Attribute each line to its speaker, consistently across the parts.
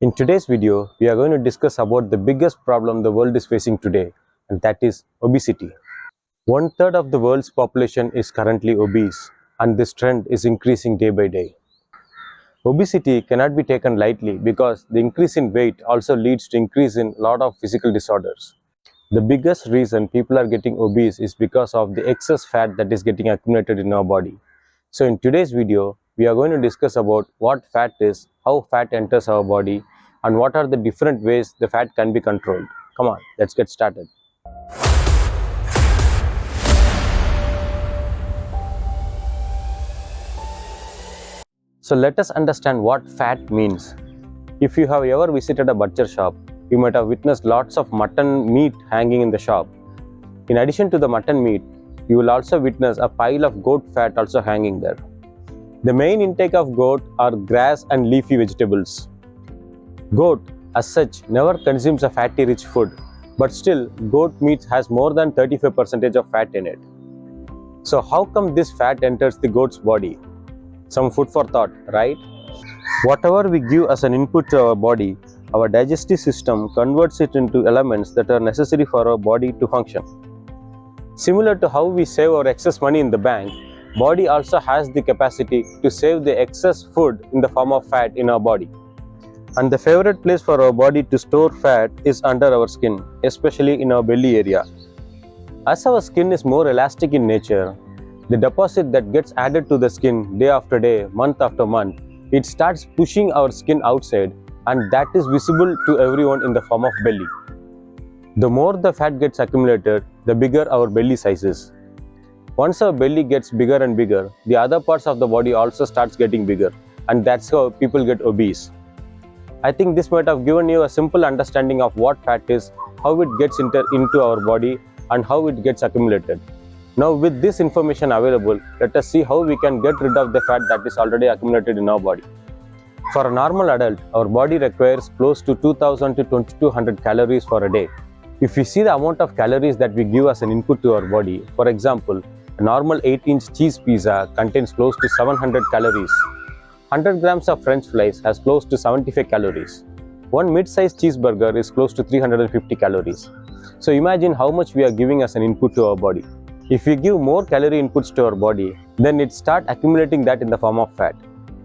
Speaker 1: In today's video, we are going to discuss about the biggest problem the world is facing today, and that is obesity. One third of the world's population is currently obese, and this trend is increasing day by day. Obesity cannot be taken lightly because the increase in weight also leads to increase in a lot of physical disorders. The biggest reason people are getting obese is because of the excess fat that is getting accumulated in our body. So in today's video, we are going to discuss about what fat is, how fat enters our body, and what are the different ways the fat can be controlled. Come on, let's get started. So let us understand what fat means. If you have ever visited a butcher shop, you might have witnessed lots of mutton meat hanging in the shop. In addition to the mutton meat, you will also witness a pile of goat fat also hanging there. The main intake of goat are grass and leafy vegetables. Goat, as such, never consumes a fatty rich food, but still goat meat has more than 35% of fat in it. So how come this fat enters the goat's body? Some food for thought, right? Whatever we give as an input to our body, our digestive system converts it into elements that are necessary for our body to function. Similar to how we save our excess money in the bank, body also has the capacity to save the excess food in the form of fat in our body. And the favorite place for our body to store fat is under our skin, especially in our belly area. As our skin is more elastic in nature, the deposit that gets added to the skin day after day, month after month, it starts pushing our skin outside, and that is visible to everyone in the form of belly. The more the fat gets accumulated, the bigger our belly size is. Once our belly gets bigger and bigger, the other parts of the body also starts getting bigger, and that's how people get obese. I think this might have given you a simple understanding of what fat is, how it gets into our body, and how it gets accumulated. Now with this information available, let us see how we can get rid of the fat that is already accumulated in our body. For a normal adult, our body requires close to 2000 to 2200 calories for a day. If we see the amount of calories that we give as an input to our body, for example, a normal 8-inch cheese pizza contains close to 700 calories. 100 grams of French fries has close to 75 calories. One mid-sized cheeseburger is close to 350 calories. So imagine how much we are giving as an input to our body. If we give more calorie inputs to our body, then it starts accumulating that in the form of fat.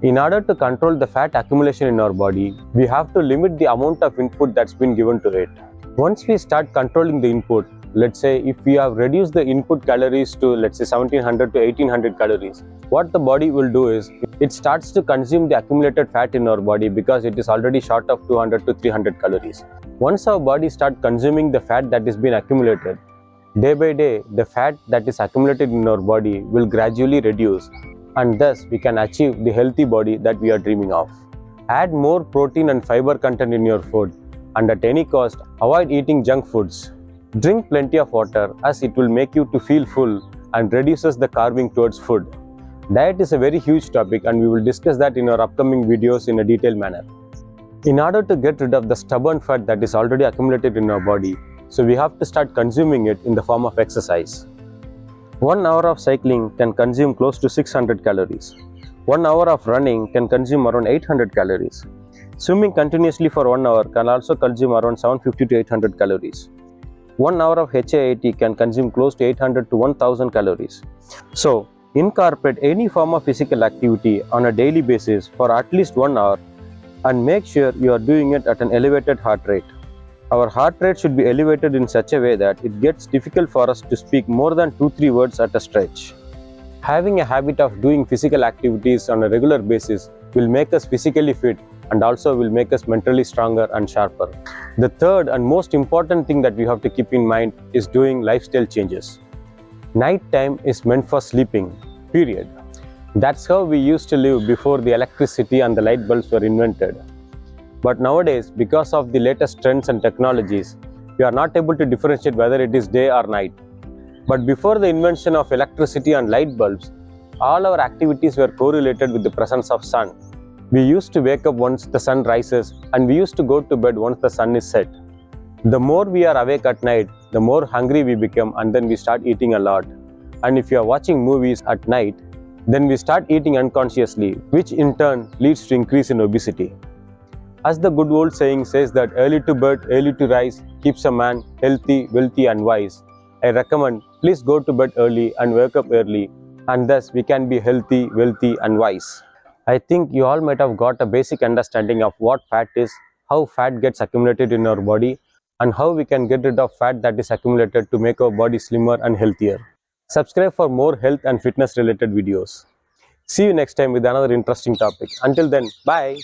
Speaker 1: In order to control the fat accumulation in our body, we have to limit the amount of input that's been given to it. Once we start controlling the input, let's say if we have reduced the input calories to let's say 1700 to 1800 calories, what the body will do is it starts to consume the accumulated fat in our body because it is already short of 200 to 300 calories. Once our body starts consuming the fat that has been accumulated, day by day, the fat that is accumulated in our body will gradually reduce, and thus we can achieve the healthy body that we are dreaming of. Add more protein and fiber content in your food, and at any cost, avoid eating junk foods. Drink plenty of water as it will make you to feel full and reduces the carving towards food. Diet is a very huge topic, and we will discuss that in our upcoming videos in a detailed manner. In order to get rid of the stubborn fat that is already accumulated in our body, so we have to start consuming it in the form of exercise. 1 hour of cycling can consume close to 600 calories. 1 hour of running can consume around 800 calories. Swimming continuously for 1 hour can also consume around 750 to 800 calories. 1 hour of HIIT can consume close to 800 to 1000 calories. So, incorporate any form of physical activity on a daily basis for at least 1 hour, and make sure you are doing it at an elevated heart rate. Our heart rate should be elevated in such a way that it gets difficult for us to speak more than 2-3 words at a stretch. Having a habit of doing physical activities on a regular basis will make us physically fit and also will make us mentally stronger and sharper. The third and most important thing that we have to keep in mind is doing lifestyle changes. Night time is meant for sleeping, period. That's how we used to live before the electricity and the light bulbs were invented. But nowadays, because of the latest trends and technologies, we are not able to differentiate whether it is day or night. But before the invention of electricity and light bulbs, all our activities were correlated with the presence of sun. We used to wake up once the sun rises, and we used to go to bed once the sun is set. The more we are awake at night, the more hungry we become, and then we start eating a lot. And if you are watching movies at night, then we start eating unconsciously, which in turn leads to increase in obesity. As the good old saying says that early to bed, early to rise keeps a man healthy, wealthy and wise. I recommend please go to bed early and wake up early, and thus we can be healthy, wealthy and wise. I think you all might have got a basic understanding of what fat is, how fat gets accumulated in our body, and how we can get rid of fat that is accumulated to make our body slimmer and healthier. Subscribe for more health and fitness related videos. See you next time with another interesting topic. Until then, bye.